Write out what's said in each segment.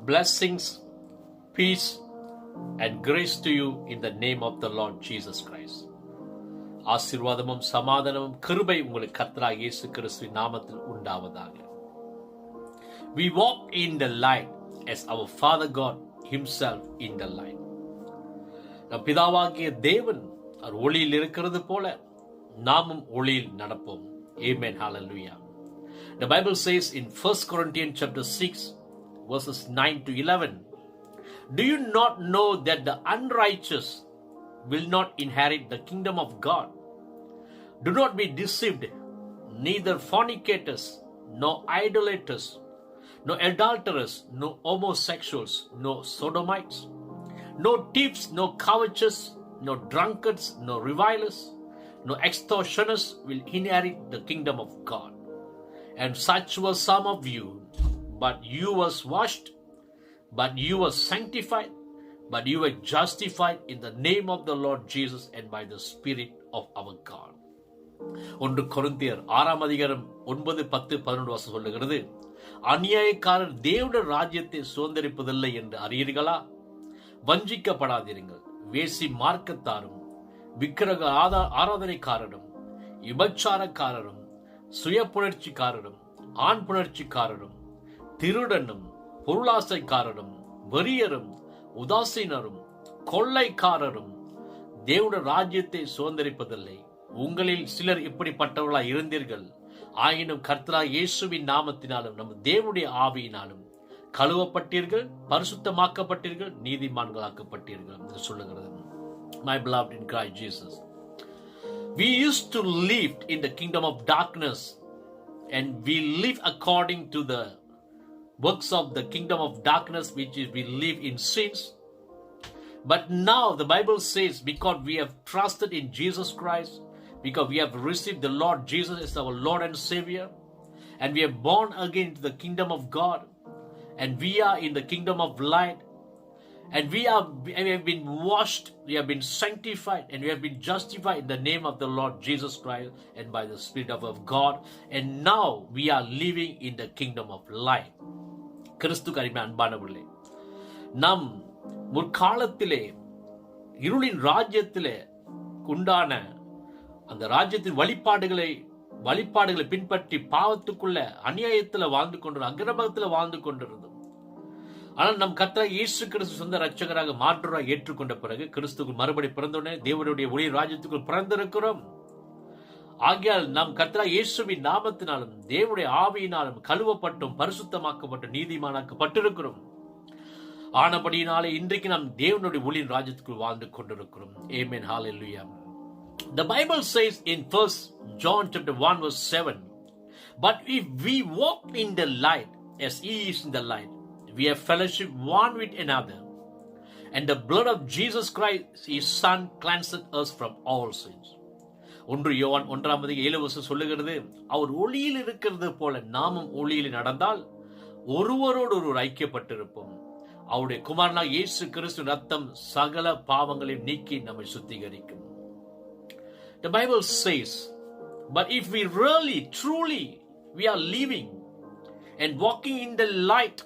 Blessings, peace, and grace to you in the name of the Lord Jesus Christ. ஆசீர்வாதமும் சமாதானமும் கிருபை உங்களுக்கு கர்த்தராகிய இயேசு கிறிஸ்துவின் நாமத்தில் உண்டாவதாக. We walk in the light as our Father God himself in the light. நம் பிதாவாகிய தேவன் அவர் ஒளியில் இருக்கிறது போல நாமும் ஒளியில் நடப்போம். Amen. Hallelujah. The Bible says in 1 Corinthians chapter 6 verses 9 to 11, do you not know that the unrighteous will not inherit the kingdom of God? Do not be deceived, neither fornicators, nor idolaters, nor adulterers, nor homosexuals, nor sodomites, no thieves, no covetous, no drunkards, no revilers, no extortioners will inherit the kingdom of God. And such were some of you, but you was washed, but you were sanctified, but you were justified in the name of the Lord Jesus and by the Spirit of our God. 1 கொரிந்தியர் 6 அதிகாரம் 9, 10, 11 வசனம் சொல்லுகிறது, அநியாயக்காரர் தேவனுடைய ராஜ்யத்தை சுதந்தரிப்பதில்லை என்று அறியீர்களா? வஞ்சிக்கப்படாதீர்கள். வேசி மார்க்கத்தாரும் விக்கிரக ஆராதனைக்காரரும் விபச்சாரக்காரரும் சுய புணர்ச்சிக்காரரும் ஆண் புணர்ச்சிக்காரரும் திருடனும் பொருளாசைக்காரரும் வெறியரும் உதாசீனரும் கொள்ளைக்காரரும் தேவனுடைய ராஜ்யத்தை சுதந்தரிப்பதில்லை. உங்களில் சிலர் இப்படிப்பட்டவர்களாய் இருந்தீர்கள். ஆயினும் கர்த்தராகிய இயேசுவின் நாமத்தினாலும் நம் தேவனுடைய ஆவியினாலும் கழுவப்பட்டீர்கள், பரிசுத்தமாக்கப்பட்டீர்கள், நீதிமான்களாக்கப்பட்டீர்கள் என்று சொல்லுகிறது. My beloved in Christ Jesus, we used to live in the kingdom of darkness and we live according to the works of the kingdom of darkness, which is we live in sins. But now the Bible says, because we have trusted in Jesus Christ, because we have received the Lord Jesus as our Lord and Savior, and we are born again into the kingdom of God, and we are in the kingdom of light, and we have been washed, we have been sanctified, and we have been justified in the name of the Lord Jesus Christ and by the Spirit of God, and now we are living in the kingdom of light. கிறிஸ்துவுக்கு அருமையான அன்பானவர்களே, நம் முற்காலத்திலே இருளின் ராஜ்யத்திலே உண்டான அந்த ராஜ்யத்தின் வழிபாடுகளை பின்பற்றி பாவத்துக்குள்ள அநியாயத்தில் வாழ்ந்து கொண்டிருந்தோம், அக்கிரமத்தில் வாழ்ந்து கொண்டிருந்தோம். ஆனால் நம் கர்த்தராகிய இயேசு கிறிஸ்து சொந்த ரட்சகராக மாற்றராக ஏற்றுக்கொண்ட பிறகு கிறிஸ்துவுக்கு மறுபடி பிறந்தோடனே தேவனுடைய ஒளி ராஜ்யத்துக்குள் பிறந்திருக்கிறோம். ஆகையால் நாம் கர்த்தராகிய இயேசுவின் நாமத்தினாலும் தேவனுடைய ஆவியினாலும் கழுவப்பட்டும் பரிசுத்தமாக்கப்பட்டும் நீதிமானாக்கப்பட்டிருக்கிறோம். ஆனபடியினாலே இன்றைக்கு நாம் தேவனுடைய ஒளியின் ராஜ்யத்துக்குள் வாழ்ந்து கொண்டிருக்கிறோம். Amen. Hallelujah. The Bible says in 1 John chapter 1 verse 7, but if we walk in the light as he is in the light, we have fellowship one with another, and the blood of Jesus Christ his son cleanseth us from all sins. 1 யோவான் 1:7 சொல்லுகிறது, அவர் ஒளியில் இருக்கிறது போல நாமும் ஒளியில் நடந்தால் ஒருவரோடு ஒருவர் ஐக்கியப்பட்டிருப்போம். அவருடைய குமாரனாகிய இயேசு கிறிஸ்து ரத்தம் சகல பாவங்களையும் நீக்கி நம்மை சுத்திகரிக்கும். The Bible says, but if we really, truly, we are living and walking in the light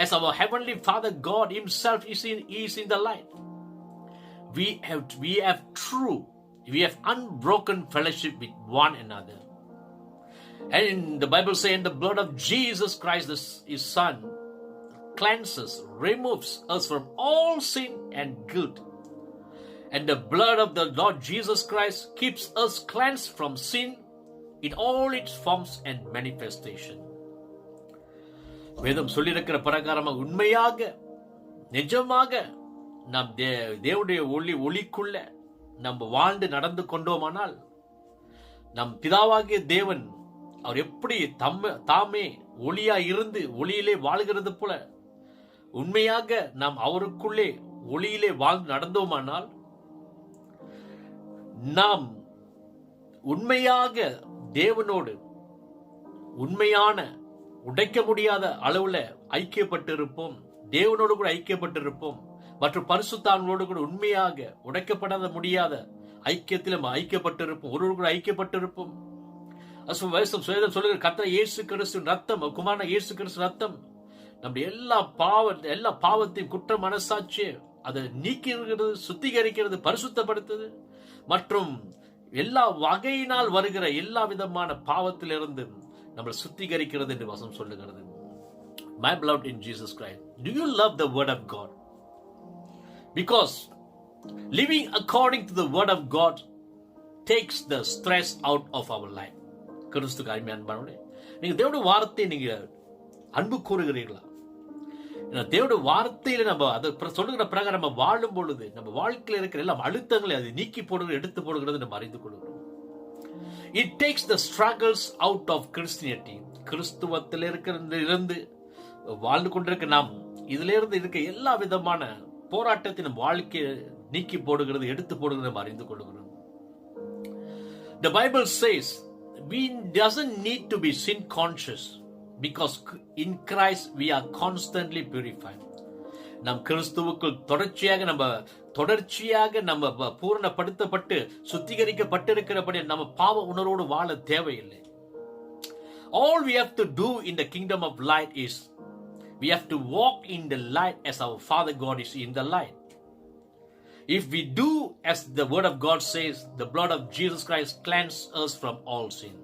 as our heavenly Father God himself is in the light, we have unbroken fellowship with one another. And the Bible says, the blood of Jesus Christ, his son, cleanses, removes us from all sin and guilt. And the blood of the Lord Jesus Christ keeps us cleansed from sin in all its forms and manifestation. வேதம் சொல்லியிருக்கிற பிரகாரமாக உண்மையாக நிஜமாக நாம் தேவனுடைய ஒளிக்குள்ள நம்ம வாழ்ந்து நடந்து கொண்டோமானால் நம் பிதாவாகிய தேவன் அவர் எப்படி தாமே ஒளியா இருந்து ஒளியிலே வாழ்கிறது போல உண்மையாக நாம் அவருக்குள்ளே ஒளியிலே வாழ்ந்து நடந்தோமானால் நாம் உண்மையாக தேவனோடு உண்மையான உடைக்க முடியாத அளவுல ஐக்கியப்பட்டிருப்போம். தேவனோடு கூட ஐக்கியப்பட்டிருப்போம். மற்றும் பரிசுத்தான்களோடு கூட உண்மையாக உடைக்கப்படாத முடியாத ஐக்கியத்தில் ஐக்கியப்பட்டிருப்போம். ஒருவர் கூட ஐக்கியப்பட்டிருப்போம். சொல்லுகிற கர்த்தர் இயேசு கிறிஸ்து ரத்தம், குமாரனாகிய இயேசு கிறிஸ்து ரத்தம் நம்முடைய எல்லா பாவத்தையும் குற்ற மனசாட்சியை அதை நீக்கிறது, சுத்திகரிக்கிறது, பரிசுத்தப்படுத்துது மற்றும் எல்லா வகையினால் வருகிற எல்லா விதமான பாவத்திலிருந்து நம்மளை சுத்திகரிக்கிறது என்று வசனம் சொல்லுகிறது. My beloved in Jesus Christ, do you love the word of God? Because living according to the word of God takes the stress out of our life. கிறிஸ்துவுக்கு அருமையானவர்களே, நீங்க தேவனுடைய வார்த்தையை நீங்க அன்பு கூறுகிறீர்களா? தேவனுடைய வார்த்தையில நம்ம அதை சொல்லுகிற பிரகாரம் நம்ம வாழும் பொழுது நம்ம வாழ்க்கையில் இருக்கிற எல்லா அழுத்தங்களை அதை நீக்கி போடுகிறது, எடுத்து போடுகிறது நம்ம அறிந்து கொள்கிறோம். It takes the struggles out of Christianity. கிறிஸ்துவத்தில் இருந்து வாழ்ந்து கொண்டிருக்க நாம் இதிலிருந்து இருக்க எல்லா விதமான போராட்டத்தை நம் வாழ்க்கையை நீக்கி போடுகிறது, எடுத்து போடுகிறது நம்ம அறிந்து கொள்கிறோம். The Bible says we doesn't need to be sin conscious because in Christ we are constantly purified. நம் கிறிஸ்துவுக்குள் தொடர்ச்சியாக நம்ம பூரணப்படுத்தப்பட்டு சுத்திகரிக்கப்பட்டிருக்கிறபடி நம்ம பாவ உணர்வோடு வாழ தேவையில்லை. All we have to do in the kingdom of light is we have to walk in the light as our Father God is in the light. If we do as the word of God says, the blood of Jesus Christ cleanses us from all sin.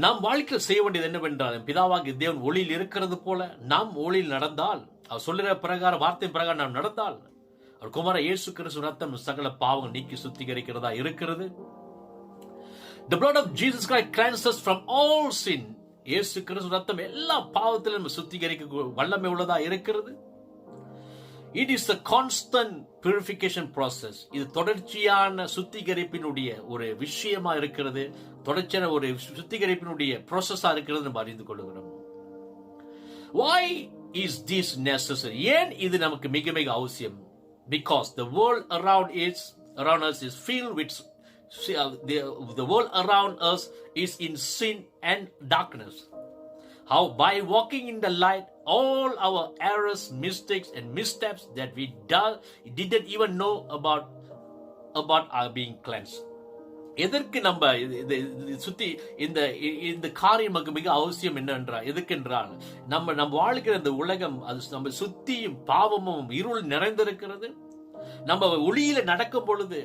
நாம் வாழ்க்கையில் செய்ய வேண்டியது என்னவென்றால், பிதாவாகிய தேவன் ஒளியில் இருக்கிறது போல நாம் ஒளியில் நடந்தால், அவர் சொல்லுகிற பிரகாரம் வார்த்தையின் பிரகாரம் நாம் நடந்தால், அவர் குமார இயேசு கிறிஸ்து ரத்தம் சகல பாவங்கள் நீக்கி சுத்திகரிக்கிறதா இருக்கிறது. The blood of Jesus Christ cleanses us from all sin. இயேசு கிறிஸ்து ரத்தம் எல்லா பாவத்திலும் நம்ம சுத்திகரிக்க வல்லமை உள்ளதா இருக்கிறது. It is a constant purification process. இது தொடர்ச்சியான சுத்திகரிப்பினுடைய ஒரு விஷயமா இருக்கிறது, தொடர்ச்சியான ஒரு சுத்திகரிப்பினுடைய ப்ராசஸா இருக்கிறது நம்ம அறிந்து கொள்கிறோம். Why is this necessary? ஏன் இது நமக்கு மிக மிக அவசியம்? Because the world around us is filled with the world around us is in sin and darkness. How by walking in the light, all our errors, mistakes and missteps that we didn't even know about are being cleansed. எதற்கு நம்ம சுத்தி இந்த காரியம் நமக்கு மிக அவசியம் என்னென்றால், எதுக்கென்றால் நம்ம வாழ்கிற இந்த உலகம் அது நம்ம சுத்தியும் பாவமும் இருள் நிறைந்திருக்கிறது. நம்ம ஒளியில நடக்கும் பொழுது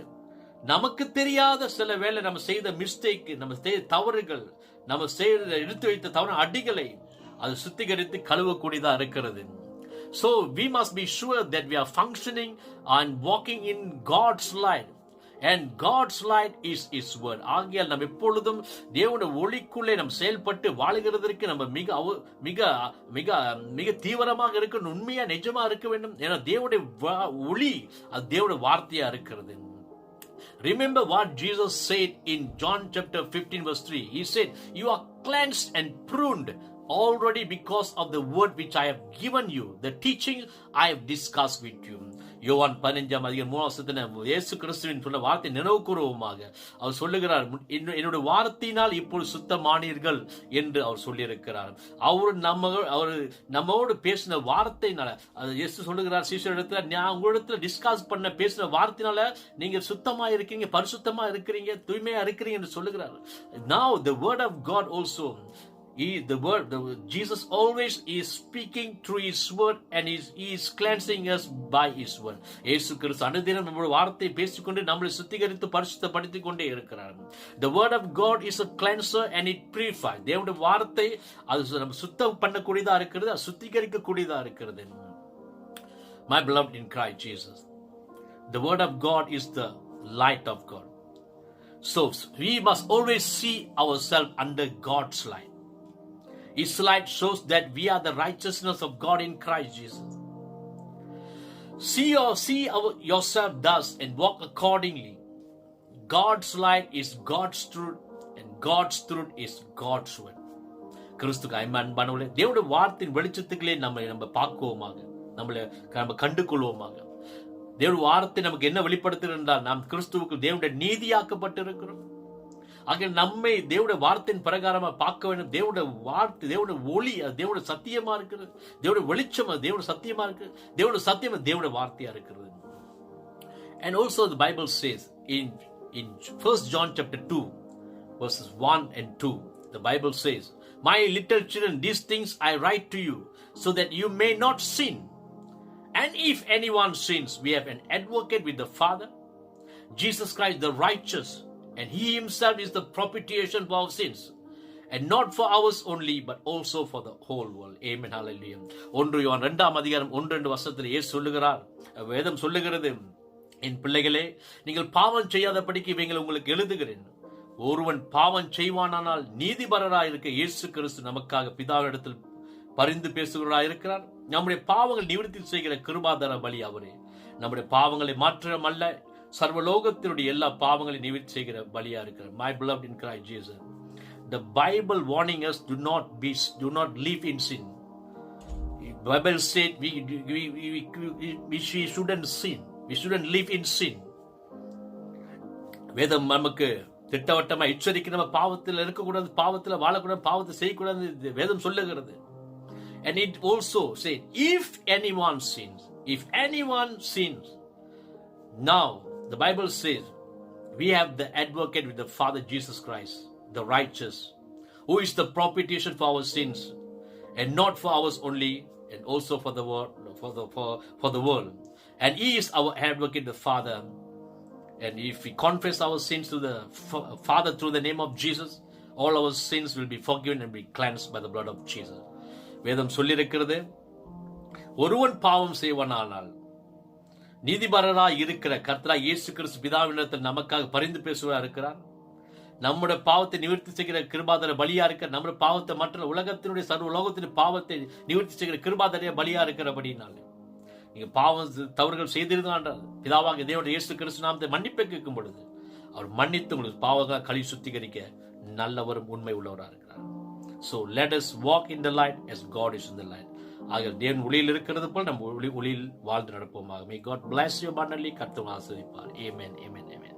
நமக்கு தெரியாத சில வேளை நம்ம செய்த மிஸ்டேக், நம்ம செய்த தவறுகள், நம்ம எடுத்து வைத்த தவறு அடிகளை அது சுத்திகரித்து கழுவக்கூடியதா இருக்கிறது. So we must be sure that we are functioning and walking in God's light, and God's light is His word. ஆகையால் நம்ம எப்பொழுதும் தேவனுடைய ஒளிக்குள்ளே நம்ம செயல்பட்டு வாழுகிறதற்கு நம்ம மிக மிக மிக தீவிரமாக இருக்கணும், உண்மையா நிஜமா இருக்க வேண்டும். ஏன்னா தேவனுடைய ஒளி அது தேவனுடைய வார்த்தையா இருக்கிறது. Remember what Jesus said in John chapter 15 verse 3. He said, "You are cleansed and pruned already because of the word which I have given you, the teaching I have discussed with you." யோவான் 15:3 இயேசு கிறிஸ்துவின் சொன்ன வார்த்தை நினைவு கூறுவோமாக அவர் சொல்லுகிறார், என்னுடைய வார்த்தையினால் இப்பொழுது சுத்தமானீர்கள் என்று அவர் சொல்லியிருக்கிறார். அவர் நம்மோடு பேசின வார்த்தையினால, இயேசு சொல்லுகிறார் சீஷரிடத்துல, நான் உங்களிடத்துல டிஸ்கஸ் பண்ண பேசின வார்த்தையினால நீங்க சுத்தமா இருக்கீங்க, பரிசுத்தமா இருக்கிறீங்க, தூய்மையா இருக்கிறீங்க என்று சொல்லுகிறார். Now the word of God also, Jesus always is speaking through His word and He is cleansing us by His word. இயேசு கிறிஸ்து அனுதினம் நம்முடைய வார்த்தையை பேசிக்கொண்டு நம்மளை சுத்திகரித்து பரிசுத்தப்படுத்திக் கொண்டே இருக்கிறார். The word of God is a cleanser and it purifies. தேவனுடைய வார்த்தை அது நம்ம சுத்தம் பண்ணக்கூடியதா இருக்கிறது, அது சுத்திகரிக்க கூடியதா இருக்கிறது. My beloved in Christ Jesus, the word of God is the light of God. So we must always see ourselves under God's light. His light shows that we are the righteousness of God in Christ Jesus. See yourself thus and walk accordingly. God's light is God's truth and God's truth is God's word. கிறிஸ்துக்கு அன்பானவர்களே, தேவனுடைய வார்த்தையின் வெளிச்சத்துக்களே நம்ம பார்க்குவோமாக, நம்ம கண்டு கொள்வோமாக. தேவனுடைய வார்த்தை நமக்கு என்ன வெளிப்படுத்துகிறது என்றால், நாம் கிறிஸ்துவுக்கு தேவனுடைய நீதியாக்கப்பட்டிருக்கிறோம். ஆக நம்மை தேவனுடைய வார்த்தையின் பிரகாரமா பார்க்க வேண்டும். தேவனுடைய வார்த்தை, தேவனுடைய ஒளி, தேவனுடைய சத்தியமா இருக்கிறது. தேவனுடைய வெளிச்சம், தேவனுடைய சத்தியமா இருக்கு. தேவனுடைய சத்தியம் தேவனுடைய வார்த்தையா இருக்கிறது. And also the Bible says in 1 John chapter 2 verses 1 and 2, the Bible says, My little children, these things I write to you, so that you may not sin. And if anyone sins, we have an advocate with the Father, Jesus Christ the righteous, and he himself is the propitiation for our sins, and not for ours only, but also for the whole world. Amen. Hallelujah. 1 யோவான் 2 அதிகாரம் 1-2 வசனத்தில் இயேசு சொல்லுகிறார், வேதம் சொல்லுகிறது, என் பிள்ளைகளே, நீங்கள் பாவம் செய்யாதபடிக்கு இவைகளை உங்களுக்கு எழுதுகிறேன். ஒருவன் பாவம் செய்வானானால் நீதிபரராய் இருக்க இயேசு கிறிஸ்து நமக்காக பிதாவிடத்தில் பரிந்து பேசுகிறவராய் இருக்கிறார். நம்முடைய பாவங்கள் நிவர்த்தி செய்கிற கிருபாதார பலி அவரே. நம்முடைய பாவங்களை மாற்றம் அல்ல, சர்வலோகத்தினுடைய எல்லா பாவங்களை நிவர்த்தி செய்கிற பலியா இருக்கிறார். My beloved in Christ Jesus, the Bible warning us, do not live in sin. The Bible said we shouldn't sin. We shouldn't live in sin. வேதம் நமக்கு திட்டவட்டமா எச்சரிக்கை, நம்ம பாவத்தில் இருக்கக்கூடாது, பாவத்தில் வாழக்கூடாது, பாவத்தை செய்யக்கூடாது வேதம் சொல்லுகிறது. And it also said, if anyone sins, now the Bible says we have the advocate with the Father, Jesus Christ the righteous, who is the propitiation for our sins, and not for ours only, and also for the world, for the world. And he is our advocate, the Father. And if we confess our sins to the Father through the name of Jesus, all our sins will be forgiven and be cleansed by the blood of Jesus. வேதம் சொல்லியிருக்கிறது, ஒருவன் பாவம் செய்வானானால் நீதிபரராய் இருக்கிற கர்த்தராகிய இயேசு கிறிஸ்து பிதாவினிடத்தில் நமக்காக பரிந்து பேசுவராய் இருக்கிறார். நம்முடைய பாவத்தை நிவர்த்தி செய்கிற கிருபாதார பலியா இருக்கிற, நம்முடைய பாவத்தை மற்ற உலகத்தினுடைய சர்வ உலகத்தின் பாவத்தை நிவர்த்தி செய்கிற கிருபாதார பலியா இருக்கிறபடினால நீங்க பாவம் தவறுகள் செய்திருந்தால் பிதாவாக தேவனுடைய இயேசு கிறிஸ்து நாமத்தை மன்னிப்பை கேட்கும் பொழுது அவர் மன்னித்து உங்களுக்கு பாவங்களை கழி சுத்திகரிக்க நல்லவரும் உண்மை உள்ளவராக இருக்கிறார். So let us walk in the light as God is in the light. ஆக தேவன் ஒளியில் இருக்கிறது போல் நம்ம ஒளியில் வாழ்ந்து நடப்போமாக. May God bless you abundantly. கர்த்தர் ஆசீர்வதிப்பார். Amen. Amen. Amen.